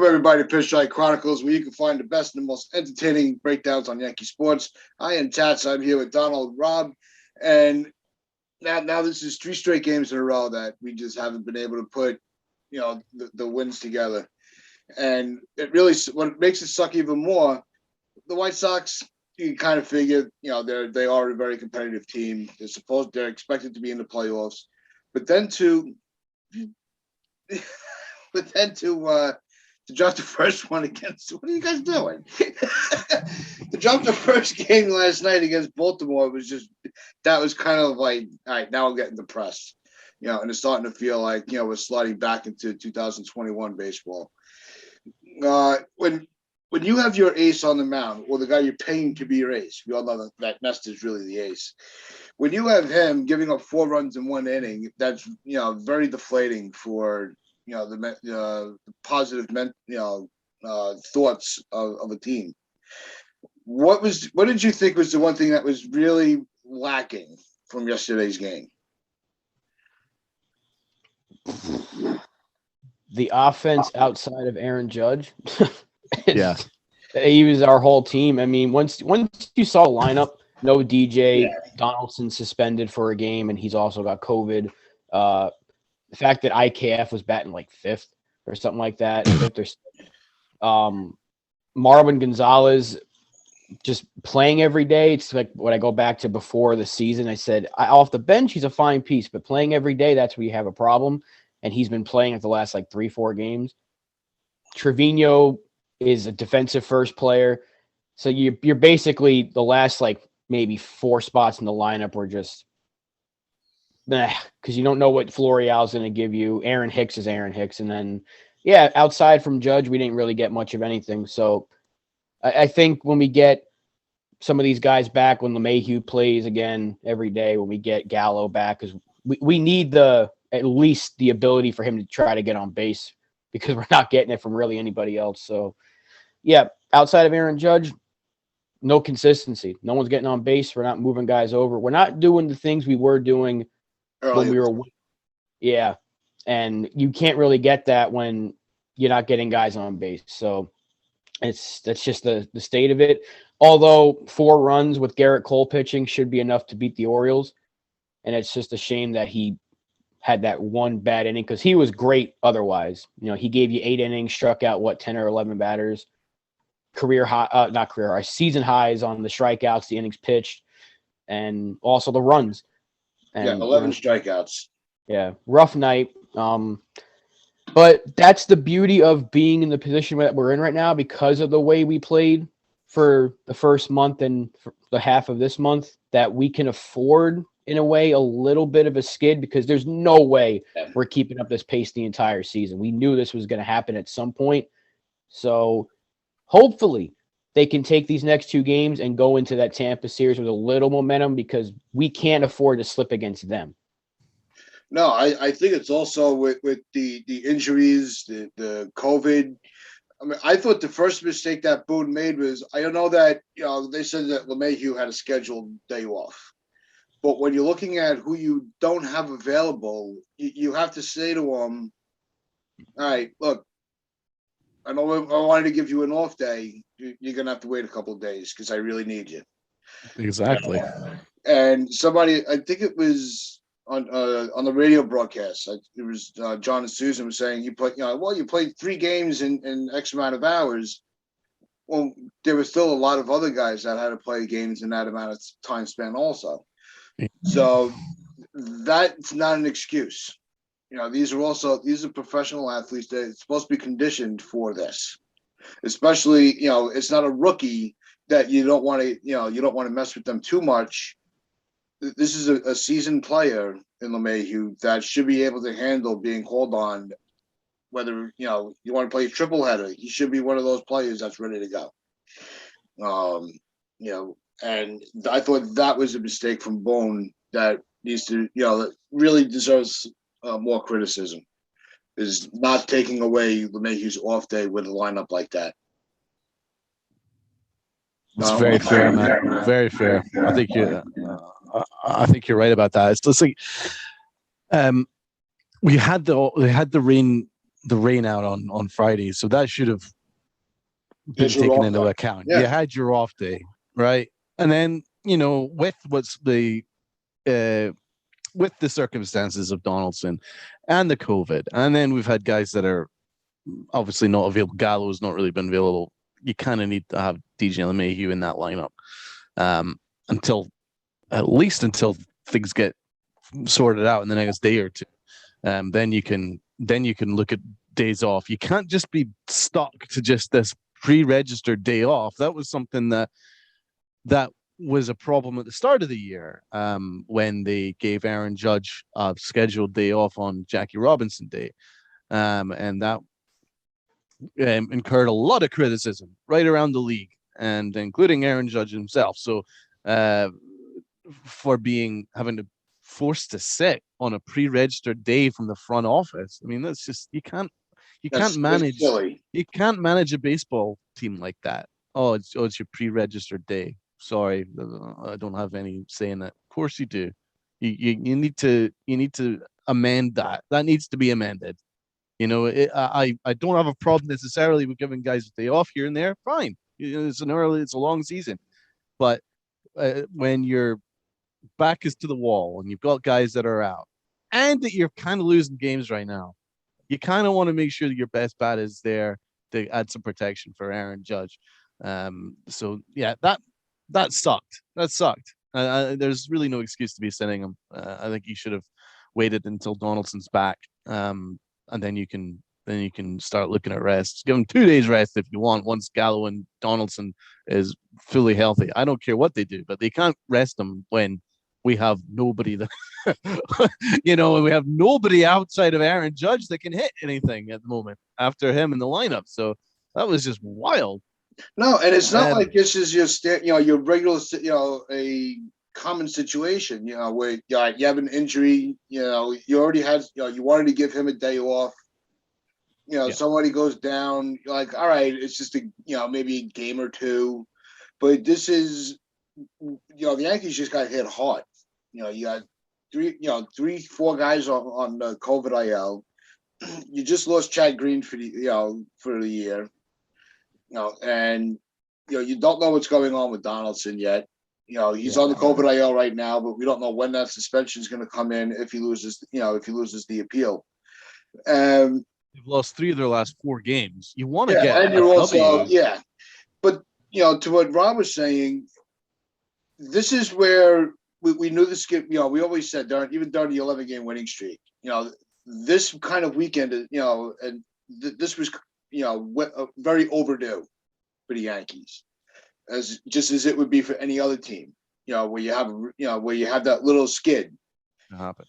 Welcome, everybody, to PinstripeChronicles, where you can find the best and most entertaining breakdowns on Yankee sports. I am Tats. I'm here with Donald, Rob, and now this is 3 straight games in a row that we just haven't been able to put, the wins together. And it really, what makes it suck even more, the White Sox, you kind of figure, they are a very competitive team. They're expected to be in the playoffs, but then to drop the first one against, what are you guys doing? To drop the first game last night against Baltimore that was kind of like, all right, now I'm getting depressed, and it's starting to feel like, we're sliding back into 2021 baseball. When you have your ace on the mound, or the guy you're paying to be your ace, we all know that Nestor is really the ace. When you have him giving up 4 runs in 1 inning, that's, very deflating for, the positive thoughts of a team. What did you think was the one thing that was really lacking from yesterday's game? The offense outside of Aaron Judge. Yeah. He was our whole team. I mean, once you saw the lineup, no DJ, Donaldson suspended for a game, and he's also got COVID. The fact that IKF was batting like 5th or something like that. 5th or Marwin Gonzalez just playing every day. It's like what I go back to before the season. I said, off the bench, he's a fine piece, but playing every day, that's where you have a problem. And he's been playing at the last 3-4 games. Trevino is a defensive first player. So you're basically the last maybe 4 spots in the lineup were just because you don't know what Florial's going to give you. Aaron Hicks is Aaron Hicks. And then, outside from Judge, we didn't really get much of anything. So I think when we get some of these guys back, when LeMahieu plays again every day, when we get Gallo back, because we need at least the ability for him to try to get on base, because we're not getting it from really anybody else. So, outside of Aaron Judge, no consistency. No one's getting on base. We're not moving guys over. We're not doing the things we were doing when we were. Yeah. And you can't really get that when you're not getting guys on base. So that's just the state of it. Although 4 runs with Garrett Cole pitching should be enough to beat the Orioles. And it's just a shame that he had that one bad inning, because he was great otherwise. He gave you 8 innings, struck out 10 or 11 batters. Season highs on the strikeouts, the innings pitched, and also the runs. And 11 strikeouts. Yeah, rough night. But that's the beauty of being in the position that we're in right now, because of the way we played for the first month and for the half of this month, that we can afford, in a way, a little bit of a skid, because there's no way we're keeping up this pace the entire season. We knew this was going to happen at some point. So hopefully they can take these next 2 games and go into that Tampa series with a little momentum, because we can't afford to slip against them. No, I think it's also with the injuries, the COVID. I mean, I thought the first mistake that Boone made was, I don't know that, they said that LeMahieu had a scheduled day off. But when you're looking at who you don't have available, you have to say to them, all right, look, I know I wanted to give you an off day. You're going to have to wait a couple of days because I really need you. Exactly. And somebody, I think it was on the radio broadcast, it was John and Susan was saying, you played 3 games in X amount of hours. Well, there were still a lot of other guys that had to play games in that amount of time span also. So that's not an excuse. These are professional athletes that are supposed to be conditioned for this. Especially, it's not a rookie that you don't want to mess with them too much. This is a seasoned player in LeMahieu that should be able to handle being called on. Whether you want to play a triple header, he should be one of those players that's ready to go. And I thought that was a mistake from Bone that needs to, that really deserves more criticism, is not taking away LeMahieu's off day with a lineup like that. It's very fair, man. Very fair. I think you're right about that. It's just like, we had the rain the rain out on Friday, so that should have been Yes, you're taken off into day. account. Yeah. You had your off day, right? And then with uh, with the circumstances of Donaldson and the COVID, and then we've had guys that are obviously not available. Gallo's not really been available. You kind of need to have DJ LeMahieu in that lineup until at least until things get sorted out in the next day or two. Then you can look at days off. You can't just be stuck to just this pre-registered day off. That was something that was a problem at the start of the year when they gave Aaron Judge a scheduled day off on Jackie Robinson Day. And that incurred a lot of criticism right around the league, and including Aaron Judge himself. So for having to forced to sit on a pre-registered day from the front office. I mean, that's just you can't manage a baseball team like that. Oh, it's your pre-registered day. Sorry, I don't have any say in it. Of course you do. You need to amend that. That needs to be amended. I don't have a problem necessarily with giving guys a day off here and there. Fine, it's a long season, but when your back is to the wall and you've got guys that are out, and that you're kind of losing games right now, you kind of want to make sure that your best bat is there to add some protection for Aaron Judge. So yeah, that sucked. That sucked. There's really no excuse to be sending him. I think you should have waited until Donaldson's back, and then you can start looking at rest. Give him 2 days rest if you want. Once Gallo and Donaldson is fully healthy, I don't care what they do, but they can't rest them when we have nobody that we have nobody outside of Aaron Judge that can hit anything at the moment after him in the lineup. So that was just wild. No, and it's not like this is your regular, a common situation, where you have an injury, you already had, you wanted to give him a day off. Somebody goes down, you're like, all right, it's just maybe a game or two, but this is, the Yankees just got hit hard. You got 3-4 guys on the COVID IL. You just lost Chad Green for the year. And you don't know what's going on with Donaldson yet. He's on the COVID IL right now, but we don't know when that suspension is going to come in if he loses the appeal. They've lost 3 of their last 4 games. You want to get and you're also but to what Rob was saying, this is where we knew this. We always said even during the 11-game winning streak, this kind of weekend, and this was very overdue for the Yankees, as it would be for any other team. Where you have that little skid. It happens.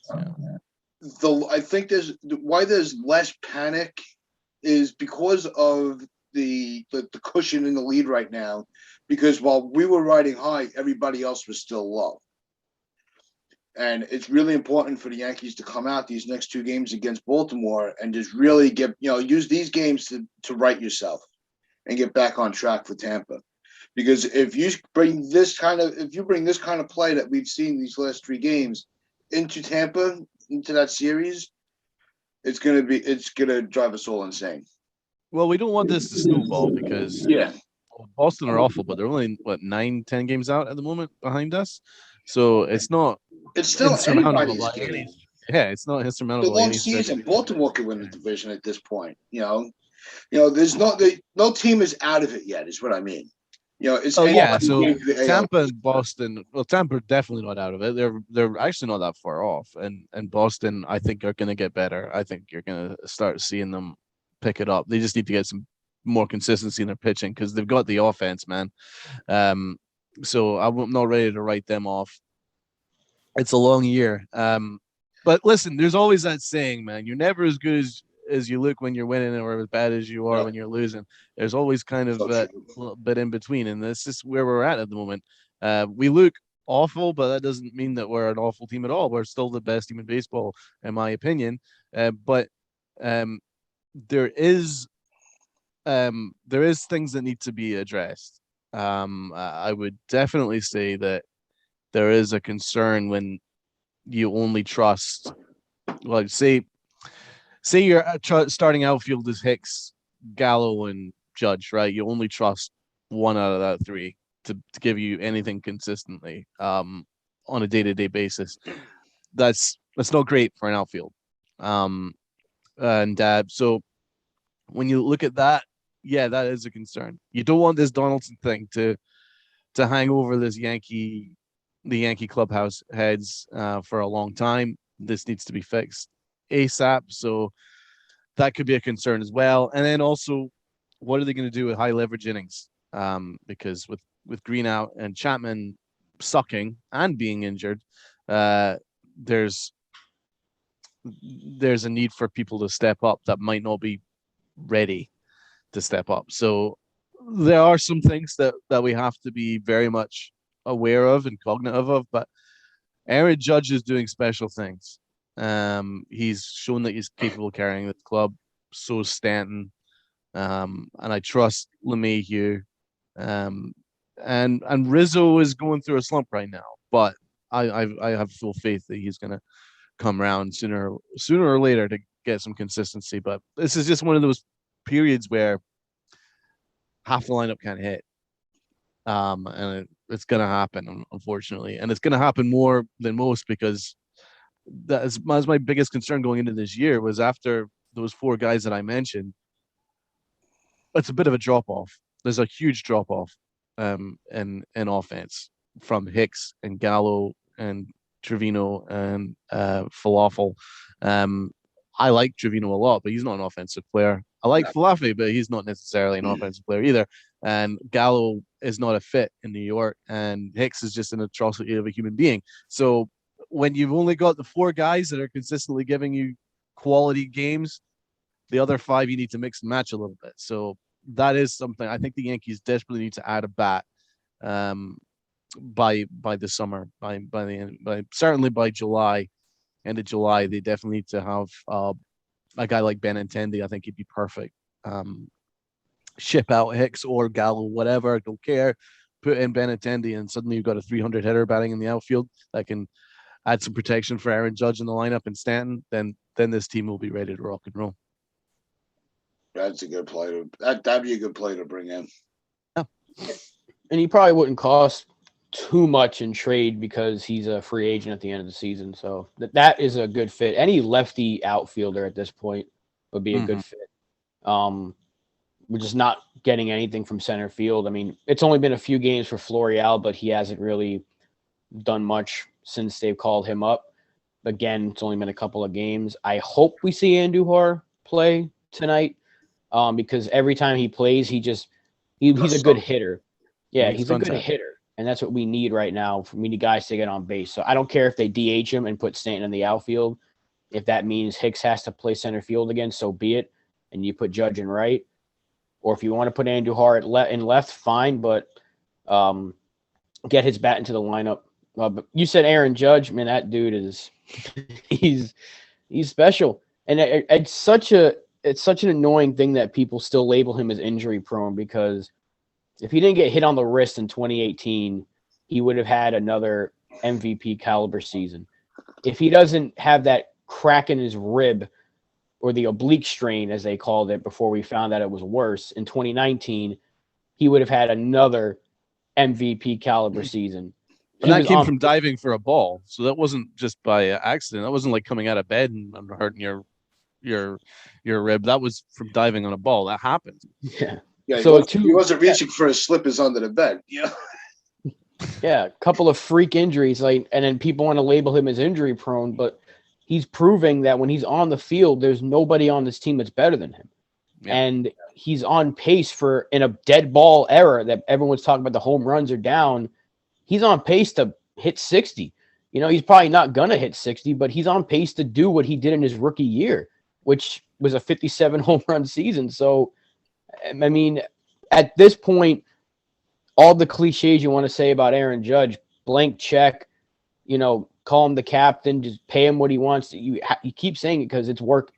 I think there's less panic is because of the cushion in the lead right now, because while we were riding high, everybody else was still low. And it's really important for the Yankees to come out these next 2 games against Baltimore and just really use these games to right yourself and get back on track for Tampa. Because if you bring this kind of play that we've seen these last 3 games into Tampa, into that series, it's gonna drive us all insane. Well, we don't want this to snowball because Boston are awful, but they're only 9-10 games out at the moment behind us. So it's not. It's still insurmountable anybody's by game. any. Yeah, it's not insurmountable. The long season, Baltimore could win the division at this point. There's no team is out of it yet. Is what I mean. It's so Tampa and Boston. Well, Tampa are definitely not out of it. They're actually not that far off, and Boston, I think, are going to get better. I think you're going to start seeing them pick it up. They just need to get some more consistency in their pitching because they've got the offense, man. So I'm not ready to write them off. It's a long year. But listen, there's always that saying, man. You're never as good as you look when you're winning, or as bad as you are when you're losing. There's always kind of a little bit in between, and that's just where we're at the moment. We look awful, but that doesn't mean that we're an awful team at all. We're still the best team in baseball, in my opinion. But there is things that need to be addressed. I would definitely say that there is a concern when you only trust, say say your starting outfield is Hicks, Gallo, and Judge, right? You only trust one out of that three to give you anything consistently on a day-to-day basis. That's not great for an outfield. And so when you look at that, yeah, that is a concern. You don't want this Donaldson thing to hang over the Yankee clubhouse heads for a long time. This needs to be fixed ASAP. So that could be a concern as well. And then also, what are they going to do with high leverage innings? Because with Green out and Chapman sucking and being injured, there's a need for people to step up that might not be ready to step up. So there are some things that we have to be very much aware of and cognitive of, but Aaron Judge is doing special things. He's shown that he's capable of carrying the club. So is Stanton. And I trust LeMahieu. And Rizzo is going through a slump right now, but I have full faith that he's going to come around sooner or later to get some consistency. But this is just one of those periods where half the lineup can't hit. And it's going to happen, unfortunately. And it's going to happen more than most because that's my biggest concern going into this year was after those four guys that I mentioned, it's a bit of a drop-off. There's a huge drop-off in offense from Hicks and Gallo and Trevino and Falafel. I like Trevino a lot, but he's not an offensive player. I like Falafel, but he's not necessarily an offensive player either. And Gallo is not a fit in New York, and Hicks is just an atrocity of a human being. So when you've only got the four guys that are consistently giving you quality games, the other five you need to mix and match a little bit. So that is something I think the Yankees desperately need to add a bat by the summer, certainly by July, end of July. They definitely need to have a guy like Benintendi. I think he'd be perfect. Ship out Hicks or Gallo, whatever, don't care. Put in Benintendi, and suddenly you've got a 300 hitter batting in the outfield that can add some protection for Aaron Judge in the lineup and Stanton. Then this team will be ready to rock and roll. That's a good play. That'd be a good play to bring in. Yeah. And he probably wouldn't cost too much in trade because he's a free agent at the end of the season. So that is a good fit. Any lefty outfielder at this point would be a good fit. We're just not getting anything from center field. I mean, it's only been a few games for Florial, but he hasn't really done much since they've called him up. Again, it's only been a couple of games. I hope we see Andujar play tonight because every time he plays, he's a good hitter. Yeah, he's a good hitter, and that's what we need right now. We need guys to get on base. So I don't care if they DH him and put Stanton in the outfield. If that means Hicks has to play center field again, so be it. And you put Judge in right. Or if you want to put Andujar in left, fine, but get his bat into the lineup. But you said Aaron Judge, man, that dude is he's special, and it's such an annoying thing that people still label him as injury prone because if he didn't get hit on the wrist in 2018, he would have had another MVP caliber season. If he doesn't have that crack in his rib or the oblique strain, as they called it before we found out it was worse, in 2019, he would have had another MVP caliber season. And that came from diving for a ball. So that wasn't just by accident. That wasn't like coming out of bed and I'm hurting your rib. That was from diving on a ball. That happened. Yeah. Yeah. So he wasn't reaching for his slippers under the bed. Yeah. Yeah. A couple of freak injuries, and then people want to label him as injury prone, but he's proving that when he's on the field, there's nobody on this team that's better than him. Yeah. And he's on pace for, in a dead ball era that everyone's talking about, the home runs are down. He's on pace to hit 60. He's probably not going to hit 60, but he's on pace to do what he did in his rookie year, which was a 57 home run season. So, I mean, at this point, all the cliches you want to say about Aaron Judge, blank check, call him the captain, just pay him what he wants. You keep saying it because it's work.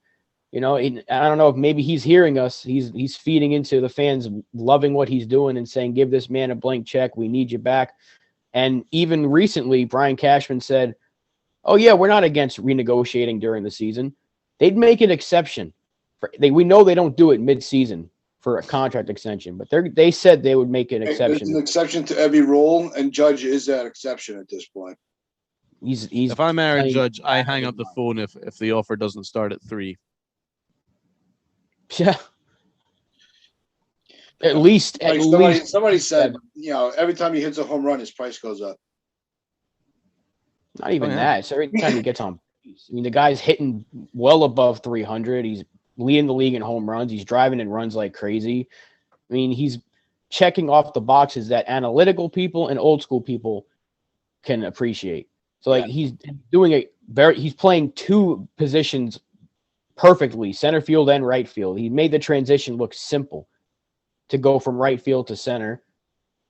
I don't know if maybe he's hearing us. He's feeding into the fans loving what he's doing and saying, give this man a blank check. We need you back. And even recently, Brian Cashman said, oh, yeah, we're not against renegotiating during the season. they'd make an exception. We know they don't do it mid-season for a contract extension, but they said they would make an exception. There's an exception to every rule, and Judge is that exception at this point. He's if I'm Aaron Judge, I hang up the phone if the offer doesn't start at 3. Yeah. At least somebody said, every time he hits a home run, his price goes up. Not even that. It's every time he gets on base. I mean, the guy's hitting well above 300. He's leading the league in home runs. He's driving in runs like crazy. I mean, he's checking off the boxes that analytical people and old school people can appreciate. So he's doing he's playing 2 positions perfectly, center field and right field. He made the transition look simple to go from right field to center.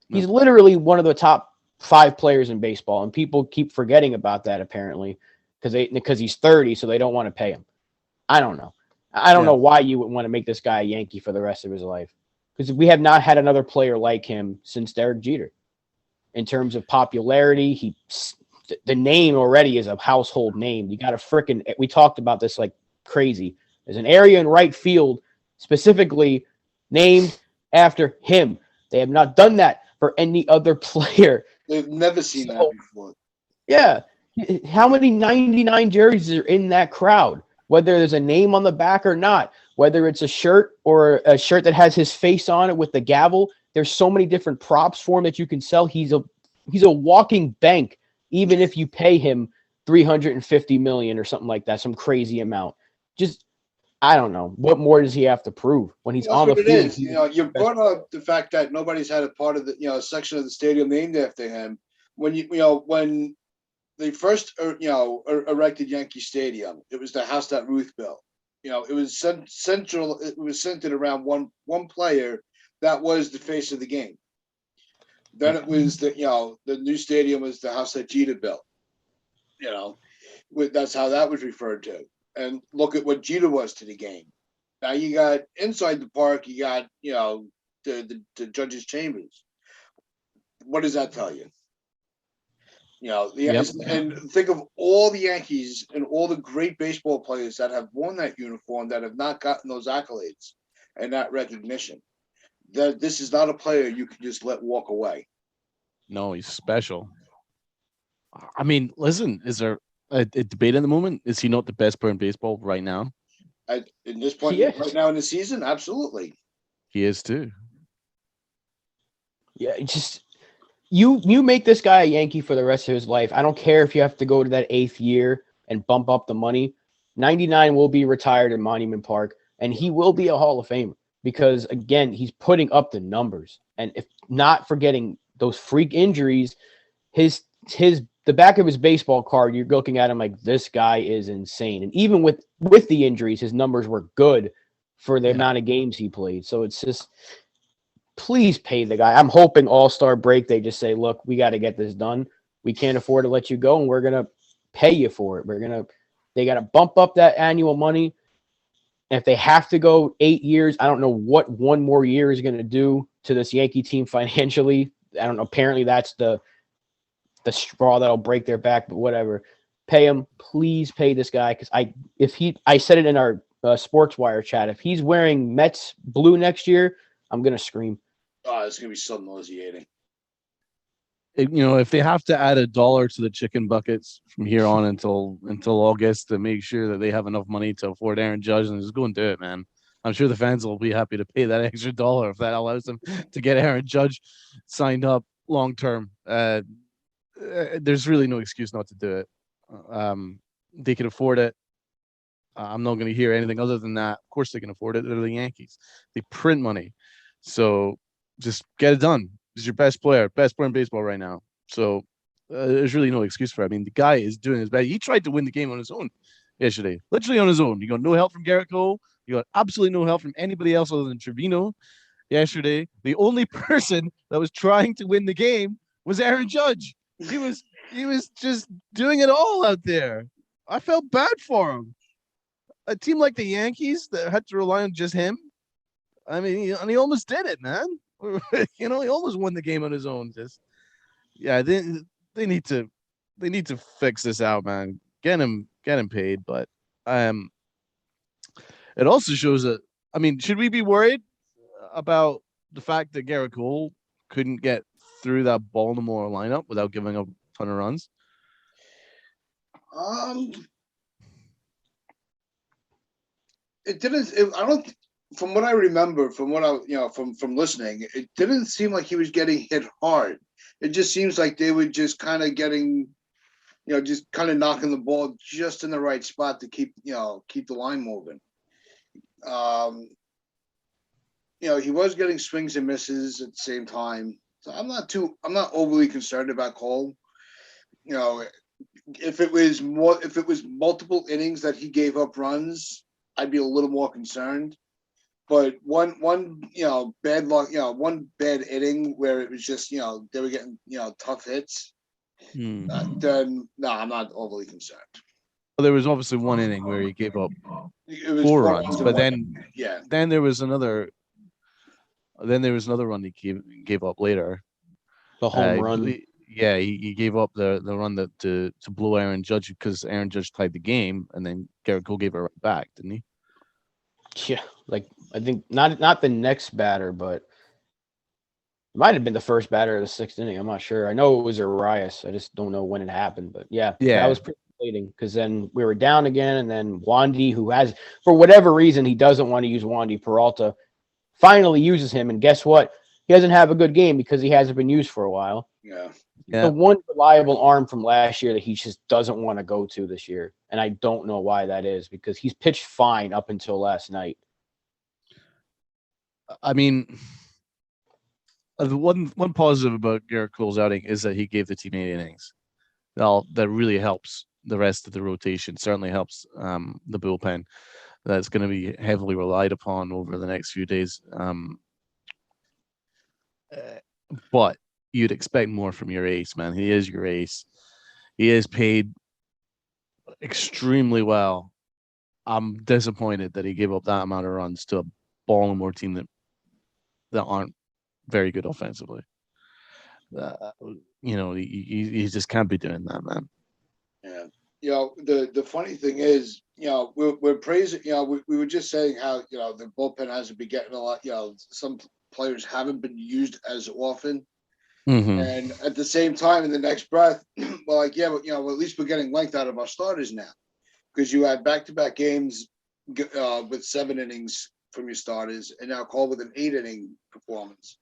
He's literally one of the top 5 players in baseball, and people keep forgetting about that apparently because he's 30, so they don't want to pay him. I don't know. I don't know why you would want to make this guy a Yankee for the rest of his life, because we have not had another player like him since Derek Jeter. In terms of popularity, the name already is a household name. You got to we talked about this like crazy. There's an area in right field specifically named after him. They have not done that for any other player. They've never seen that before. Yeah. How many 99 jerseys are in that crowd? Whether there's a name on the back or not, whether it's a shirt or a shirt that has his face on it with the gavel, there's so many different props for him that you can sell. He's a walking bank, even if you pay him $350 million or something like that, some crazy amount. Just, I don't know. What more does he have to prove when he's on the field? You brought up the fact that nobody's had a part of the section of the stadium named after him. When when they first erected Yankee Stadium, it was the house that Ruth built. It was central. It was centered around one player that was the face of the game. Then it was the new stadium was the house that Jeter built. That's how that was referred to. And look at what Jeter was to the game. Now you got inside the park, you got the judges' chambers. What does that tell you? And think of all the Yankees and all the great baseball players that have worn that uniform that have not gotten those accolades and that recognition. That this is not a player you can just let walk away. No, he's special. I mean, listen, is there a debate in the moment? Is he not the best player in baseball right now? In this point, right now in the season, absolutely. He is too. Yeah, just you make this guy a Yankee for the rest of his life. I don't care if you have to go to that 8th year and bump up the money. 99 will be retired in Monument Park, and he will be a Hall of Famer because, again, he's putting up the numbers. And if not forgetting those freak injuries, the back of his baseball card, you're looking at him like, this guy is insane. And even with the injuries, his numbers were good for the amount of games he played. So it's just, please pay the guy. I'm hoping All-Star break, they just say, look, we got to get this done. We can't afford to let you go, and we're going to pay you for it. They got to bump up that annual money. And if they have to go 8 years, I don't know what one more year is going to do to this Yankee team financially. I don't know. Apparently that's the straw that'll break their back, but whatever. Pay him. Please pay this guy. Because I said it in our Sports Wire chat. If he's wearing Mets blue next year, I'm going to scream. Oh, it's going to be so nauseating. If they have to add $1 to the chicken buckets from here on until August to make sure that they have enough money to afford Aaron Judge, and just go and do it, man. I'm sure the fans will be happy to pay that extra $1 if that allows them to get Aaron Judge signed up long term. There's really no excuse not to do it. They can afford it. I'm not going to hear anything other than that. Of course they can afford it. They're the Yankees. They print money. So just get it done. He's your best player in baseball right now. So there's really no excuse for it. I mean, the guy is doing his best. He tried to win the game on his own yesterday, literally on his own. You got no help from Garrett Cole. You got absolutely no help from anybody else other than Trevino yesterday. The only person that was trying to win the game was Aaron Judge. He was just doing it all out there. I felt bad for him. A team like the Yankees that had to rely on just him. I mean, he almost did it, man. He almost won the game on his own. They need to fix this out, man. Get him paid. But It also shows that, I mean, should we be worried about the fact that Garrett Cole couldn't get through that Baltimore lineup without giving up a ton of runs? It didn't. I don't. From what I remember, from what I from listening, it didn't seem like he was getting hit hard. It just seems like they were just kind of getting, just kind of knocking the ball just in the right spot to keep the line moving. He was getting swings and misses at the same time. So I'm not overly concerned about Cole. If it was multiple innings that he gave up runs, I'd be a little more concerned. But one bad luck, one bad inning where it was just, they were getting, tough hits, then no, I'm not overly concerned. Well, there was obviously one inning where he gave up 4 runs, but then there was another run he gave up later. The home run. He gave up the run that to blow Aaron Judge because Aaron Judge tied the game, and then Garrett Cole gave it right back, didn't he? Yeah, like I think not the next batter, but it might have been the first batter of the 6th inning. I'm not sure. I know it was Arias. I just don't know when it happened, but yeah, that was pretty deflating because then we were down again, and then Wandy, who has, for whatever reason, he doesn't want to use Wandy Peralta, finally uses him, and guess what? He doesn't have a good game because he hasn't been used for a while. Yeah. The one reliable arm from last year that he just doesn't want to go to this year. And I don't know why that is because he's pitched fine up until last night. I mean, the one positive about Garrett Cole's outing is that he gave the team 8 innings. Well, that really helps the rest of the rotation, certainly helps the bullpen. That's going to be heavily relied upon over the next few days. But you'd expect more from your ace, man. He is your ace. He is paid extremely well. I'm disappointed that he gave up that amount of runs to a Baltimore team that aren't very good offensively. He just can't be doing that, man. Yeah. The funny thing is, we're praising, we were just saying how, the bullpen hasn't been getting a lot, some players haven't been used as often. Mm-hmm. And at the same time, in the next breath, well, at least we're getting length out of our starters now because you had back-to-back games with 7 innings from your starters and now Cole with an 8-inning performance.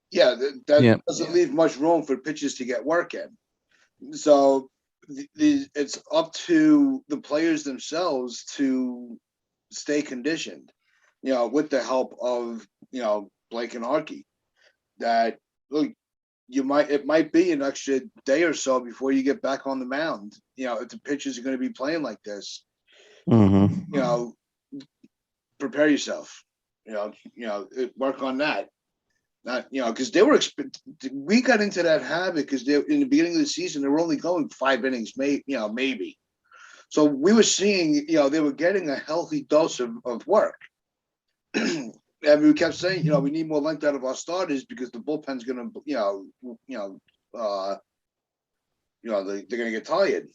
Yeah, that doesn't leave much room for pitchers to get work in. So it's up to the players themselves to stay conditioned, with the help of, Blake and Archie. That look, it might be an extra day or so before you get back on the mound. If the pitchers are going to be playing like this, prepare yourself. Work on that. Not because we got into that habit because they in the beginning of the season they were only going 5 innings, maybe. So we were seeing they were getting a healthy dose of work. And we kept saying, we need more length out of our starters because the bullpen's going to, they're going to get tired.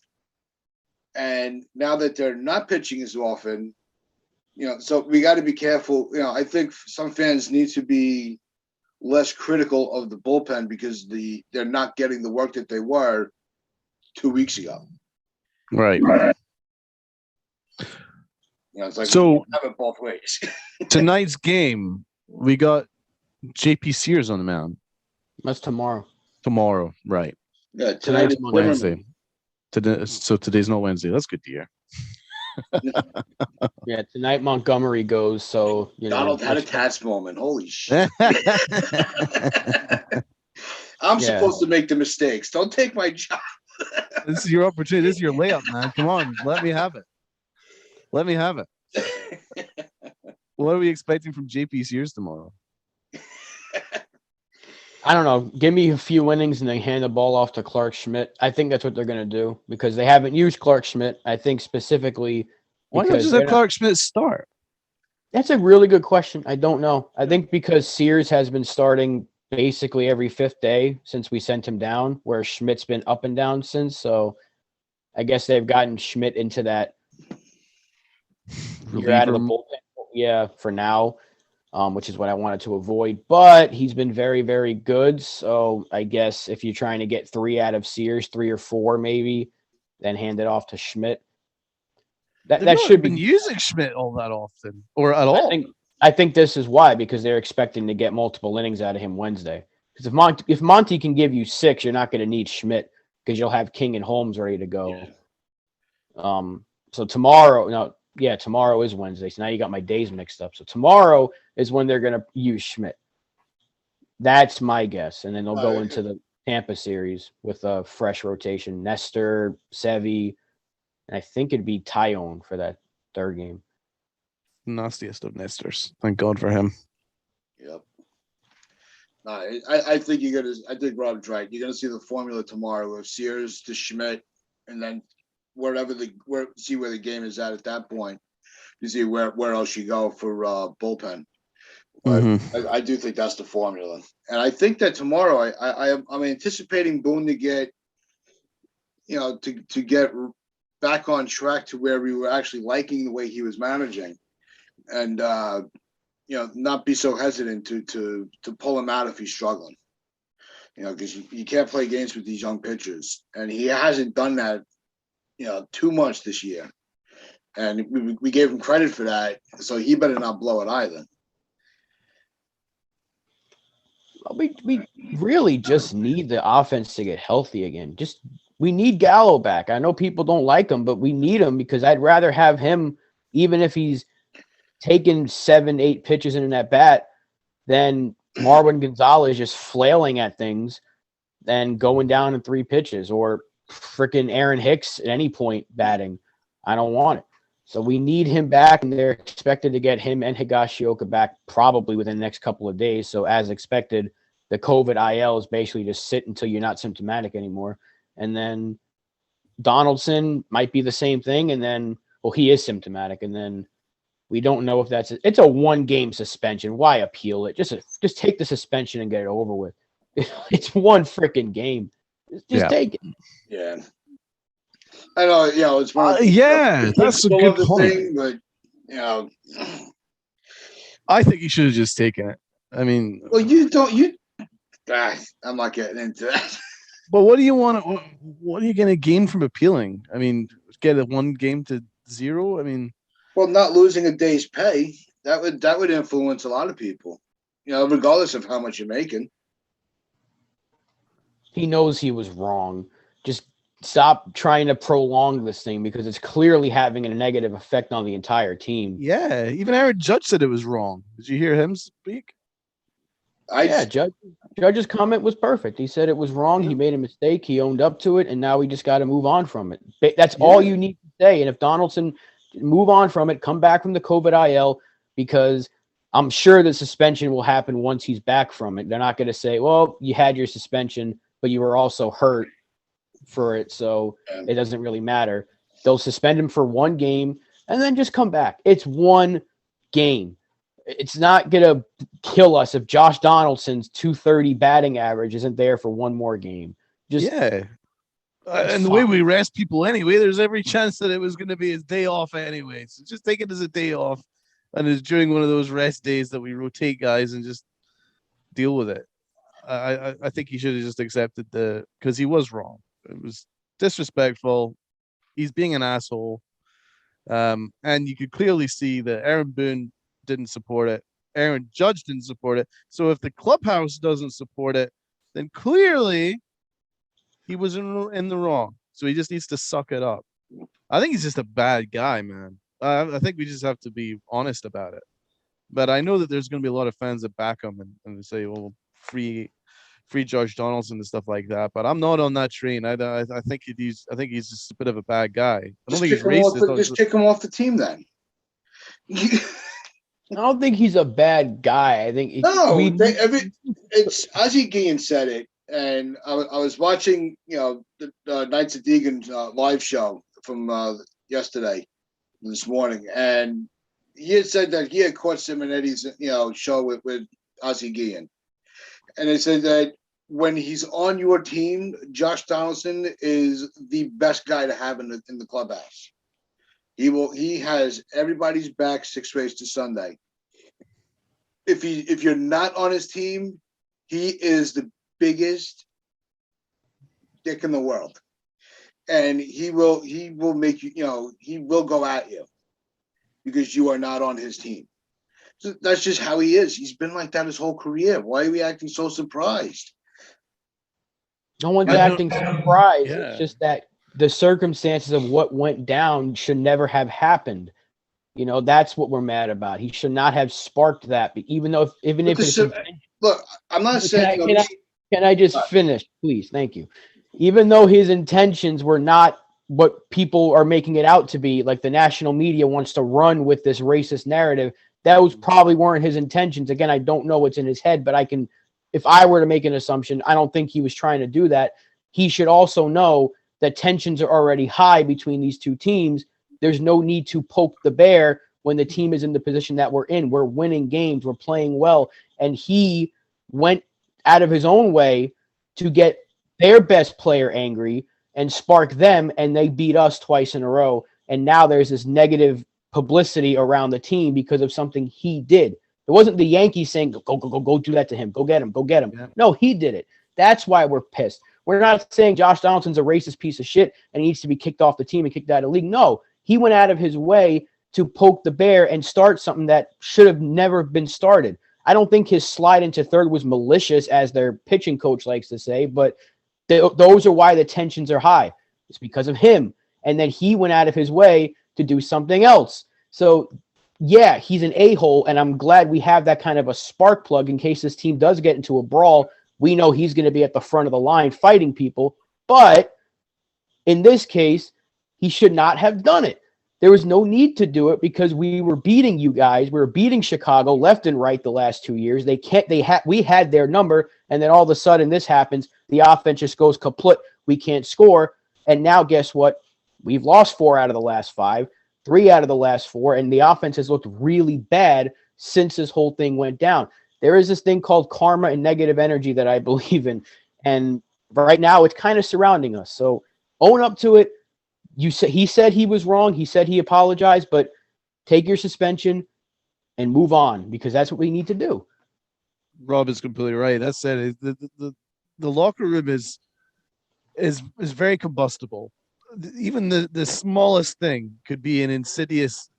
And now that they're not pitching as often, so we got to be careful. I think some fans need to be less critical of the bullpen because they're not getting the work that they were 2 weeks ago. Right. It's like so we have it both ways. Tonight's game, we got JP Sears on the mound. That's tomorrow. Tomorrow, right? Yeah, tonight is Wednesday. Today's not Wednesday. That's good to hear. Yeah, tonight Montgomery goes. So Donald had a Tats moment. Holy shit! I'm supposed to make the mistakes. Don't take my job. This is your opportunity. This is your layup, man. Come on, let me have it. What are we expecting from JP Sears tomorrow? I don't know. Give me a few innings and then hand the ball off to Clark Schmidt. I think that's what they're going to do because they haven't used Clark Schmidt. I think specifically. Why not just have Clark Schmidt start? That's a really good question. I don't know. I think because Sears has been starting basically every 5th day since we sent him down, where Schmidt's been up and down since. So I guess they've gotten Schmidt into that You're out of the reliever. bullpen, yeah, for now, which is what I wanted to avoid. But he's been very, very good. So I guess if you're trying to get 3 out of Sears, 3 or 4 maybe, then hand it off to Schmidt. They've That not should been be. using Schmidt all that often or at I all. think I think this is why, because they're expecting to get multiple innings out of him Wednesday. Because if Monty can give you 6, you're not going to need Schmidt because you'll have King and Holmes ready to go. Yeah. So tomorrow is Wednesday. So now you got my days mixed up. So tomorrow is when they're going to use Schmidt. That's my guess, and then they'll go into the Tampa series with a fresh rotation: Nestor, Sevy, and I think it'd be Tyone for that third game. Nastiest of Nestors. Thank God for him. Yep. No, I think you're gonna. I think Rob's right. You're gonna see the formula tomorrow of Sears to Schmidt, and then see where the game is at that point. You see where else you go for bullpen. But I do think that's the formula, and I think that tomorrow I'm anticipating Boone to get, to get back on track to where we were actually liking the way he was managing, and not be so hesitant to pull him out if he's struggling. Because you can't play games with these young pitchers, and he hasn't done that, too much this year, and we gave him credit for that, so he better not blow it either. We really just need the offense to get healthy again. We need Gallo back. I know people don't like him, but we need him because I'd rather have him, even if he's taking 7-8 pitches in that bat, than Marwin Gonzalez just flailing at things than going down in 3 pitches, or freaking Aaron Hicks at any point batting. I don't want it. So we need him back, and they're expected to get him and Higashioka back probably within the next couple of days. So as expected, the COVID IL is basically just sit until you're not symptomatic anymore. And then Donaldson might be the same thing. And then, he is symptomatic. And then we don't know if it's a 1-game suspension. Why appeal it? Just take the suspension and get it over with. It's 1 freaking game. Just take it. Yeah. I know, it's one. That's a good point. Thing, but I think you should have just taken it. I mean, well, I'm not getting into that. But what do you want? What are you going to gain from appealing? I mean, get a 1 game to 0. I mean, well, not losing a day's pay that would influence a lot of people. Regardless of how much you're making. He knows he was wrong. Just stop trying to prolong this thing because it's clearly having a negative effect on the entire team. Yeah, even Aaron Judge said it was wrong. Did you hear him speak? Judge's comment was perfect. He said it was wrong. He made a mistake. He owned up to it, and now we just got to move on from it. That's all you need to say. And if Donaldson, move on from it, come back from the COVID IL, because I'm sure the suspension will happen once he's back from it. They're not going to say, well, you had your suspension, but you were also hurt for it, so it doesn't really matter. They'll suspend him for 1 game and then just come back. It's 1 game. It's not going to kill us if Josh Donaldson's 230 batting average isn't there for 1 more game. And the way we rest people anyway, there's every chance that it was going to be his day off anyway. So just take it as a day off, and it's during one of those rest days that we rotate guys and just deal with it. I think he should have just accepted because he was wrong. It was disrespectful. He's being an asshole. And you could clearly see that Aaron Boone didn't support it. Aaron Judge didn't support it. So if the clubhouse doesn't support it, then clearly he was in the wrong. So he just needs to suck it up. I think he's just a bad guy, man. I think we just have to be honest about it. But I know that there's going to be a lot of fans that back him and say, well, free Josh Donaldson and stuff like that. But I'm not on that train. I think he's just a bit of a bad guy. I don't think he's racist. Just kick him off the team then. I don't think he's a bad guy. I think it's Ozzie Guillen said it, and I was watching the Knights of Deegan's live show from this morning, and he had said that he had caught Simonetti's show with Ozzie Guillen, and they said that when he's on your team, Josh Donaldson is the best guy to have in the clubhouse. He has everybody's back 6 ways to Sunday. If you're not on his team, he is the biggest dick in the world. And he will make you, he will go at you because you are not on his team. So that's just how he is. He's been like that his whole career. Why are we acting so surprised? No one's acting surprised. Yeah. It's just that the circumstances of what went down should never have happened. That's what we're mad about. He should not have sparked that. But even though, look, I'm not saying. Can I just finish, please? Thank you. Even though his intentions were not what people are making it out to be, like the national media wants to run with this racist narrative, those probably weren't his intentions. Again, I don't know what's in his head, but if I were to make an assumption, I don't think he was trying to do that. He should also know that tensions are already high between these two teams. There's no need to poke the bear when the team is in the position that we're in. We're winning games. We're playing well. And he went out of his own way to get their best player angry and spark them, and they beat us twice in a row. And now there's this negative publicity around the team because of something he did. It wasn't the Yankees saying, go do that to him. Go get him. Yeah. No, he did it. That's why we're pissed. We're not saying Josh Donaldson's a racist piece of shit and he needs to be kicked off the team and kicked out of the league. No, he went out of his way to poke the bear and start something that should have never been started. I don't think his slide into third was malicious, as their pitching coach likes to say, but those are why the tensions are high. It's because of him. And then he went out of his way to do something else. So, yeah, he's an a-hole, and I'm glad we have that kind of a spark plug in case this team does get into a brawl. We know he's going to be at the front of the line fighting people. But in this case, he should not have done it. There was no need to do it because we were beating you guys. We were beating Chicago left and right the last 2 years. We had their number, and then all of a sudden this happens. The offense just goes kaput. We can't score. And now guess what? We've lost 4 out of the last 5, 3 out of the last 4, and the offense has looked really bad since this whole thing went down. There is this thing called karma and negative energy that I believe in, and right now it's kind of surrounding us. So own up to it. He said he was wrong. He said he apologized, but take your suspension and move on because that's what we need to do. Rob is completely right. That said, the locker room is very combustible. Even the smallest thing could be an insidious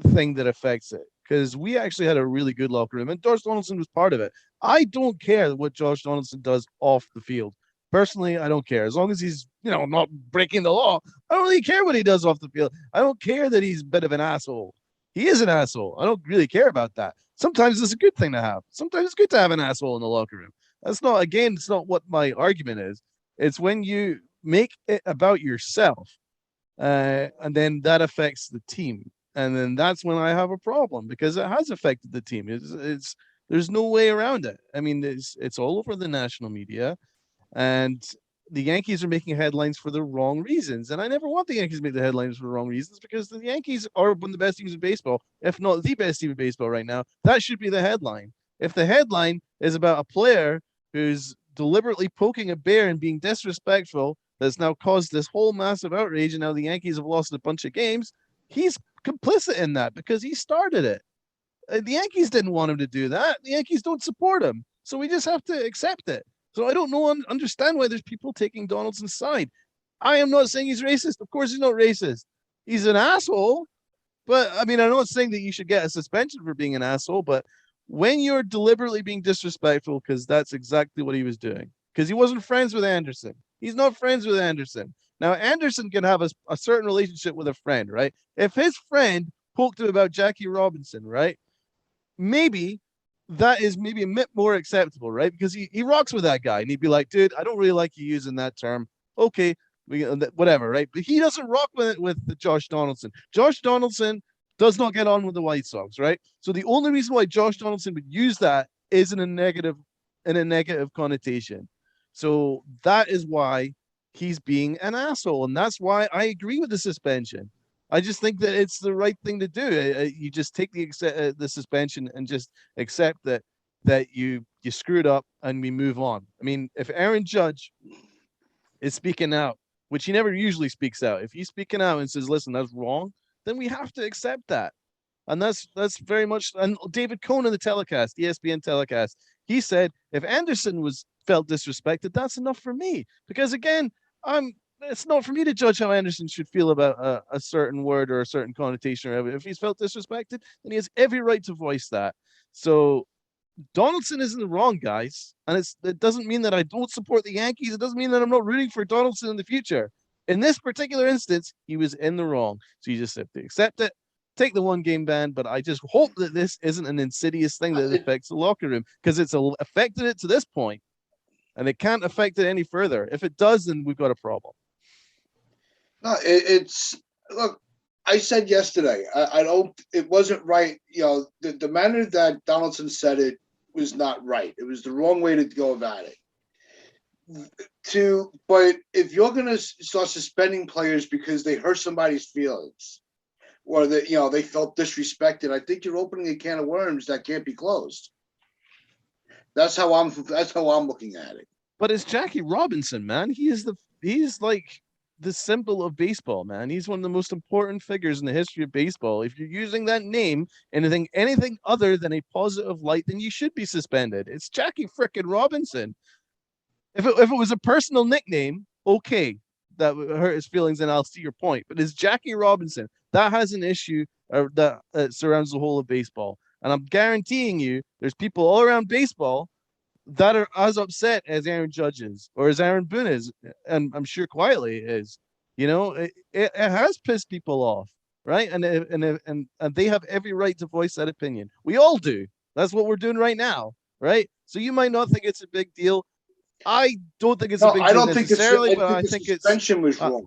thing that affects it. Because we actually had a really good locker room, and Josh Donaldson was part of it. I don't care what Josh Donaldson does off the field. Personally, I don't care. As long as he's, not breaking the law, I don't really care what he does off the field. I don't care that he's a bit of an asshole. He is an asshole. I don't really care about that. Sometimes it's a good thing to have. Sometimes it's good to have an asshole in the locker room. It's not what my argument is. It's when you make it about yourself, and then that affects the team. And then that's when I have a problem because it has affected the team. It's there's no way around it. I mean, it's all over the national media, and the Yankees are making headlines for the wrong reasons. And I never want the Yankees to make the headlines for the wrong reasons because the Yankees are one of the best teams in baseball, if not the best team in baseball right now. That should be the headline. If the headline is about a player who's deliberately poking a bear and being disrespectful, that's now caused this whole massive outrage, and now the Yankees have lost a bunch of games, he's complicit in that because he started it. The Yankees didn't want him to do that. The Yankees don't support him. So we just have to accept it. So I don't understand why there's people taking Donaldson's side. I am not saying he's racist. Of course he's not racist. He's an asshole. But I mean, I'm not saying that you should get a suspension for being an asshole, but when you're deliberately being disrespectful, because that's exactly what he was doing, because he wasn't friends with Anderson. He's not friends with Anderson. Now, Anderson can have a certain relationship with a friend, right? If his friend poked him about Jackie Robinson, right? Maybe that is maybe a bit more acceptable, right? Because he rocks with that guy and he'd be like, dude, I don't really like you using that term. Okay, whatever, right? But he doesn't rock with Josh Donaldson. Josh Donaldson does not get on with the White Sox, right? So the only reason why Josh Donaldson would use that is in a negative connotation. So that is why he's being an asshole. And that's why I agree with the suspension. I just think that it's the right thing to do. You just take the suspension and just accept that you screwed up and we move on. I mean, if Aaron Judge is speaking out, which he never usually speaks out, if he's speaking out and says, listen, that's wrong, then we have to accept that. And that's very much. And David Cohn in the telecast, ESPN telecast, he said if Anderson felt disrespected, that's enough for me. Because again, it's not for me to judge how Anderson should feel about a certain word or a certain connotation or whatever. If he's felt disrespected, then he has every right to voice that. So Donaldson isn't wrong, guys. And it doesn't mean that I don't support the Yankees. It doesn't mean that I'm not rooting for Donaldson in the future. In this particular instance, he was in the wrong. So you just have to accept it, take the 1-game ban. But I just hope that this isn't an insidious thing that affects the locker room, because it's affected it to this point, and it can't affect it any further. If it does, then we've got a problem. No, look. I said yesterday, I don't. It wasn't right. The manner that Donaldson said it was not right. It was the wrong way to go about it. But if you're going to start suspending players because they hurt somebody's feelings, or that they felt disrespected, I think you're opening a can of worms that can't be closed. That's how I'm looking at it. But it's Jackie Robinson, man. He's like the symbol of baseball, man. He's one of the most important figures in the history of baseball. If you're using that name anything other than a positive light, then you should be suspended. It's Jackie frickin' Robinson. If it was a personal nickname, okay, that would hurt his feelings, and I'll see your point. But it's Jackie Robinson. That has an issue that surrounds the whole of baseball. And I'm guaranteeing you, there's people all around baseball that are as upset as Aaron Judge is, or as Aaron Boone is, and I'm sure quietly is. It has pissed people off, right? And they have every right to voice that opinion. We all do. That's what we're doing right now, right? So you might not think it's a big deal. I don't think it's a big deal. I don't think necessarily, but I think the suspension was wrong.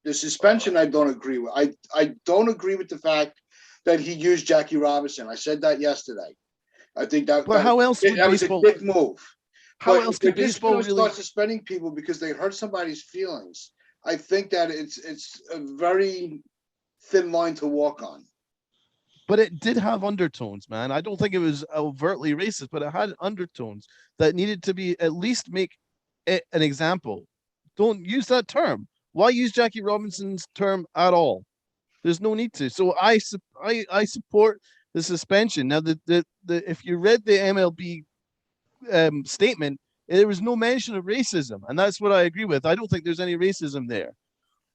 The suspension, I don't agree with. I don't agree with the fact that he used Jackie Robinson. I said that yesterday. I think that. But how else? That was a dick move. How else could baseball really start suspending people because they hurt somebody's feelings? I think that it's a very thin line to walk on. But it did have undertones, man. I don't think it was overtly racist, but it had undertones that needed to be at least make it an example. Don't use that term. Why use Jackie Robinson's term at all? There's no need to. So I support the suspension. Now, if you read the MLB statement, there was no mention of racism, and that's what I agree with. I don't think there's any racism there,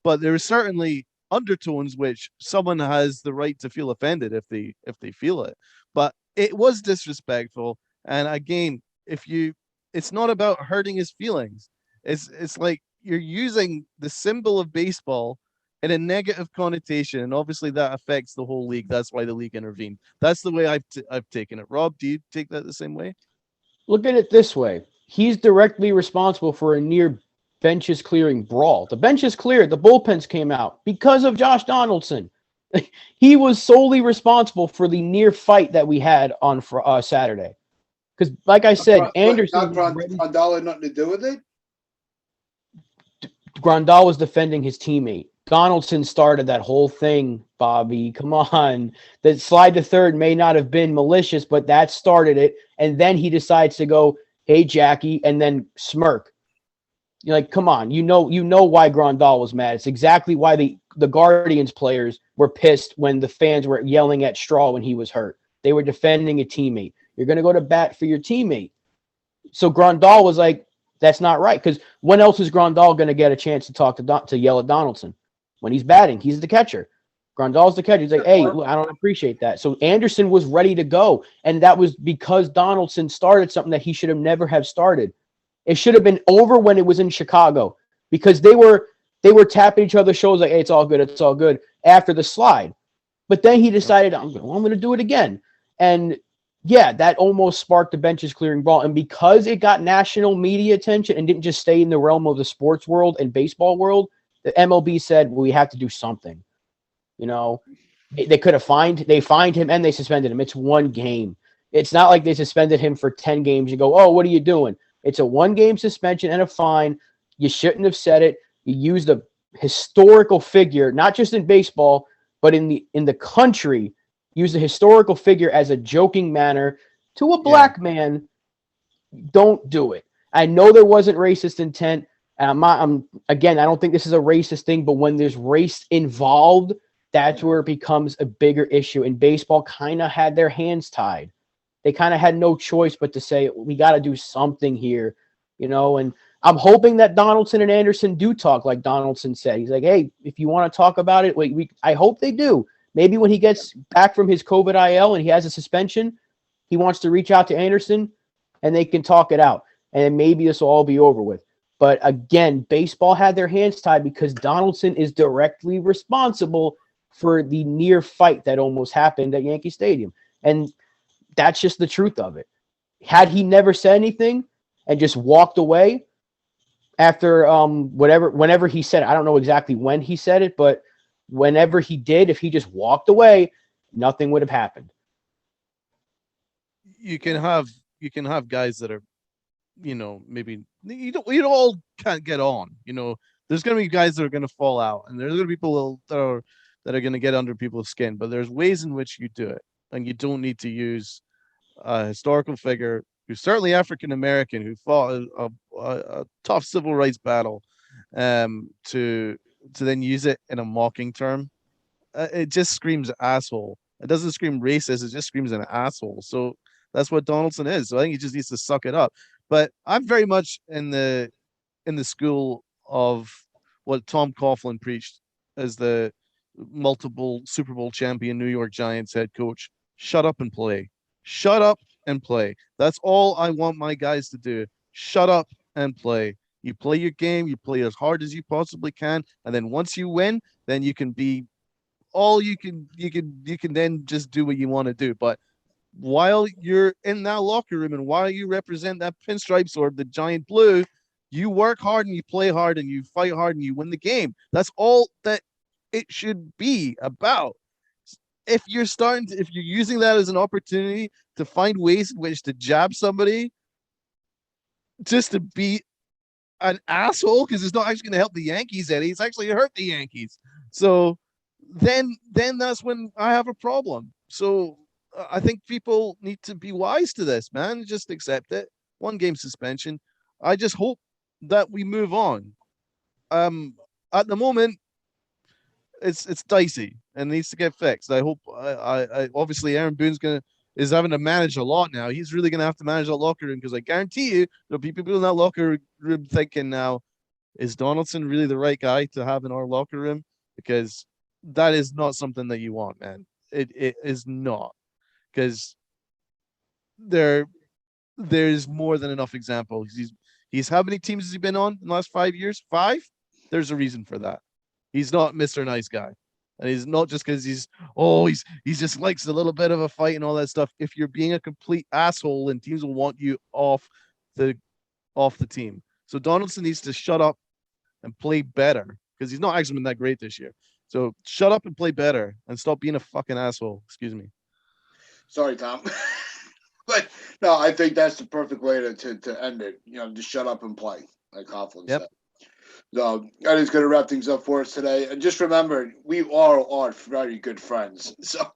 but there is certainly undertones which someone has the right to feel offended if they feel it. But it was disrespectful, and again, it's not about hurting his feelings. It's like you're using the symbol of baseball in a negative connotation, and obviously that affects the whole league. That's why the league intervened. That's the way I've taken it. Rob, do you take that the same way? Look at it this way. He's directly responsible for a near benches clearing brawl. The benches cleared. The bullpens came out because of Josh Donaldson. He was solely responsible for the near fight that we had on Saturday. Because, like I said, Anderson... Grandal had nothing to do with it? Grandal was defending his teammate. Donaldson started that whole thing, Bobby. Come on. The slide to third may not have been malicious, but that started it. And then he decides to go, hey, Jackie, and then smirk. You're like, come on. You know why Grandal was mad. It's exactly why the Guardians players were pissed when the fans were yelling at Straw when he was hurt. They were defending a teammate. You're going to go to bat for your teammate. So Grandal was like, that's not right. Because when else is Grandal going to get a chance to talk to yell at Donaldson? When he's batting, he's the catcher. Grandal's the catcher. He's like, hey, I don't appreciate that. So Anderson was ready to go. And that was because Donaldson started something that he should have never have started. It should have been over when it was in Chicago, because they were tapping each other's shoulders like, hey, it's all good after the slide. But then he decided, I'm going to do it again. And yeah, that almost sparked the benches clearing brawl. And because it got national media attention and didn't just stay in the realm of the sports world and baseball world, the MLB said, well, we have to do something. They could have fined him and they suspended him. It's one game. It's not like they suspended him for 10 games. You go, oh, what are you doing? It's a 1-game suspension and a fine. You shouldn't have said it. You used a historical figure, not just in baseball, but in the country, used a historical figure as a joking manner to a black man. Don't do it. I know there wasn't racist intent. And I don't think this is a racist thing, but when there's race involved, that's where it becomes a bigger issue. And baseball kind of had their hands tied. They kind of had no choice but to say, we got to do something here, and I'm hoping that Donaldson and Anderson do talk, like Donaldson said. He's like, hey, if you want to talk about it, I hope they do. Maybe when he gets back from his COVID IL and he has a suspension, he wants to reach out to Anderson and they can talk it out. And maybe this will all be over with. But again, baseball had their hands tied because Donaldson is directly responsible for the near fight that almost happened at Yankee Stadium. And that's just the truth of it. Had he never said anything and just walked away after whenever he said it, I don't know exactly when he said it, but whenever he did, if he just walked away, nothing would have happened. You can have guys that are, maybe you all can't get on. There's going to be guys that are going to fall out, and there's going to be people that are going to get under people's skin. But there's ways in which you do it, and you don't need to use a historical figure who's certainly African American, who fought a tough civil rights battle, to then use it in a mocking term. It just screams asshole. It doesn't scream racist. It just screams an asshole. So that's what Donaldson is. So I think he just needs to suck it up. But I'm very much in the school of what Tom Coughlin preached as the multiple Super Bowl champion New York Giants head coach. Shut up and play. Shut up and play. That's all I want my guys to do. Shut up and play. You play your game. You play as hard as you possibly can, and then once you win, then you can be all you can. You can then just do what you want to do. But while you're in that locker room and while you represent that pinstripes or the giant blue, you work hard and you play hard and you fight hard and you win the game. That's all that it should be about. If you're using that as an opportunity to find ways in which to jab somebody just to be an asshole, because it's not actually going to help the Yankees, Eddie. It's actually hurt the Yankees. So then that's when I have a problem. So I think people need to be wise to this, man. Just accept it. 1 game suspension. I just hope that we move on. At the moment, it's dicey and needs to get fixed. I hope. I obviously Aaron Boone's is having to manage a lot now. He's really gonna have to manage that locker room, because I guarantee you there'll be people in that locker room thinking now, is Donaldson really the right guy to have in our locker room? Because that is not something that you want, man. It is not, because there's more than enough examples. He's how many teams has he been on in the last 5 years? 5? There's a reason for that. He's not Mr. Nice Guy. And he's not just because he's just likes a little bit of a fight and all that stuff. If you're being a complete asshole, then teams will want you off the team. So Donaldson needs to shut up and play better, because he's not actually been that great this year. So shut up and play better and stop being a fucking asshole. Excuse me. Sorry, Tom. But no, I think that's the perfect way to end it. Just shut up and play, like Coughlin said. So that is going to wrap things up for us today. And just remember, we all are very good friends. So,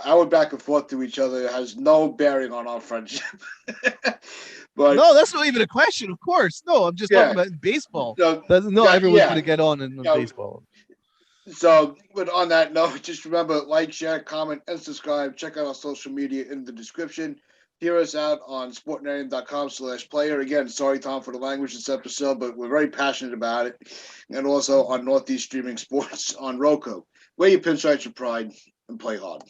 our back and forth to each other has no bearing on our friendship. But no, that's not even a question. Of course, no. I'm just talking about baseball. Everyone's going to get on in baseball. So, but on that note, just remember, like, share, comment, and subscribe. Check out our social media in the description. Hear us out on sportnarian.com/player. Again, sorry, Tom, for the language this episode, but we're very passionate about it. And also on Northeast Streaming Sports on Roku. Wear your pinstripes with pride and play hard.